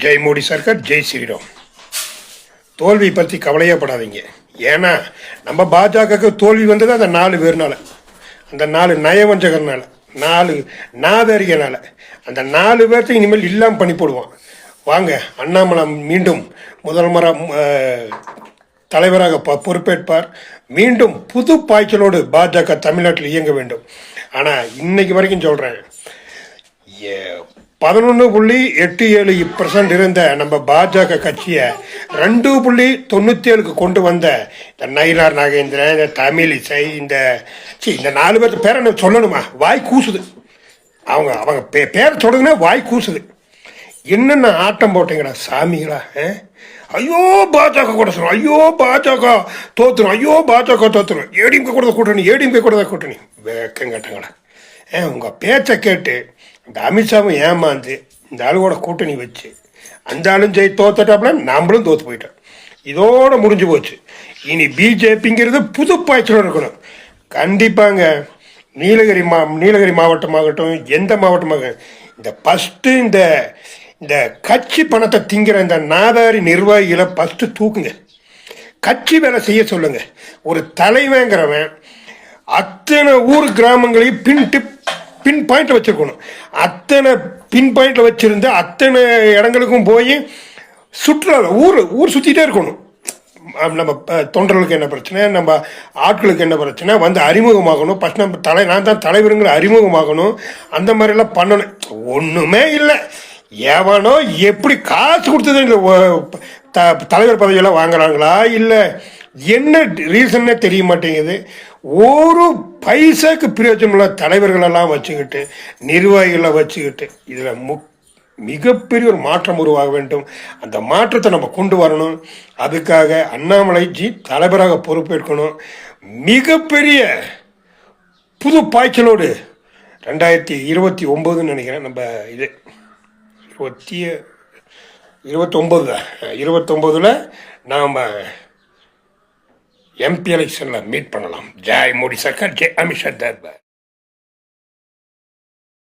ஜெய் மோடி சர்க்கார், ஜெய் ஸ்ரீராம். தோல்வி பற்றி கவலையே படாதீங்க. ஏன்னா நம்ம பாஜகவுக்கு தோல்வி வந்தது அந்த 4 பேர்னால, அந்த 4 நயவஞ்சகர்னால, 4 நாதாரிகனால. அந்த 4 பேர்த்தையும் இனிமேல் இல்லாமல் பண்ணி போடுவான். வாங்க, அண்ணாமலை மீண்டும் தலைவராக பொறுப்பேற்பார். மீண்டும் புது பாய்ச்சலோடு பாஜக தமிழ்நாட்டில் இயங்க வேண்டும். ஆனால் இன்னைக்கு வரைக்கும் சொல்கிறேன், 11.87% இருந்த நம்ம பாஜக கட்சியை 2.97 கொண்டு வந்த இந்த நயினார் நாகேந்திரன், இந்த தமிழிசை, இந்த 4 பேர் பேரை நான் சொல்லணுமா? வாய் கூசுது. அவங்க பேர் சொல்லுங்கன்னா வாய் கூசுது. என்னென்ன ஆட்டம் போட்டீங்களா சாமிகளா? ஐயோ பாஜக கூட சொல்லுவோம், ஐயோ பாஜக தோத்துரும், ஐயோ பாஜக தோத்துரும், ஏடிஎம்கே கூட கூட்டணி, ஏடிஎம்கே கூட கூட்டணி. வேக்கம் கேட்டங்களா? உங்கள் பேச்சை கேட்டு இந்த அமித்ஷாவும் ஏமாந்து இந்த ஆளுவோட கூட்டணி வச்சு அந்த ஆளும் தோத்துட்டாப்புல, நம்மளும் தோற்று போயிட்டோம். இதோட முடிஞ்சு போச்சு. இனி பிஜேபிங்கிறது புது பாய்ச்சலோடு இருக்கணும். கண்டிப்பாங்க. நீலகிரி மாவட்டமாகட்டும், எந்த மாவட்டமாக, இந்த ஃபஸ்ட்டு இந்த கட்சி பணத்தை திங்கிற இந்த நாதாரி நிர்வாகிகளை ஃபஸ்ட்டு தூக்குங்க. கட்சி வேலை செய்ய சொல்லுங்க. ஒரு தலைவங்கிறவன் அத்தனை ஊர் கிராமங்களையும் பின் பாயிண்ட்ல வச்சிருக்கணும். அத்தனை பின் பாயிண்ட்ல வச்சிருந்து அத்தனை இடங்களுக்கும் போய் சுற்றுலா ஊர் சுற்றிட்டே இருக்கணும். நம்ம தொண்டர்களுக்கு என்ன பிரச்சனை, நம்ம ஆட்களுக்கு என்ன பிரச்சனை வந்து அறிமுகமாகணும். ஃபஸ்ட் நம்ம நான் தான் தலைவருங்கிற அறிமுகமாகணும். அந்த மாதிரிலாம் பண்ணணும். ஒன்றுமே இல்லை. எவனோ எப்படி காசு கொடுத்தது இல்லை, தலைவர் பதவியெல்லாம் வாங்குறாங்களா இல்லை என்ன ரீசன்னே தெரிய மாட்டேங்குது. ஒரு பைசாக்கு பிரயோஜனமுள்ள தலைவர்களெல்லாம் வச்சுக்கிட்டு, நிர்வாகிகளை வச்சுக்கிட்டு, இதில் மிகப்பெரிய ஒரு மாற்றம் உருவாக வேண்டும். அந்த மாற்றத்தை நம்ம கொண்டு வரணும். அதுக்காக அண்ணாமலைஜி தலைவராக பொறுப்பேற்கணும். மிகப்பெரிய புது பாய்ச்சலோடு 2029 நினைக்கிறேன், நம்ம இது 29 நாம் எம்பி எலெக்ஷனில் மீட் பண்ணலாம். ஜெய் மோடி சர்க்கார், ஜெய் அமித்ஷா தர்பார்.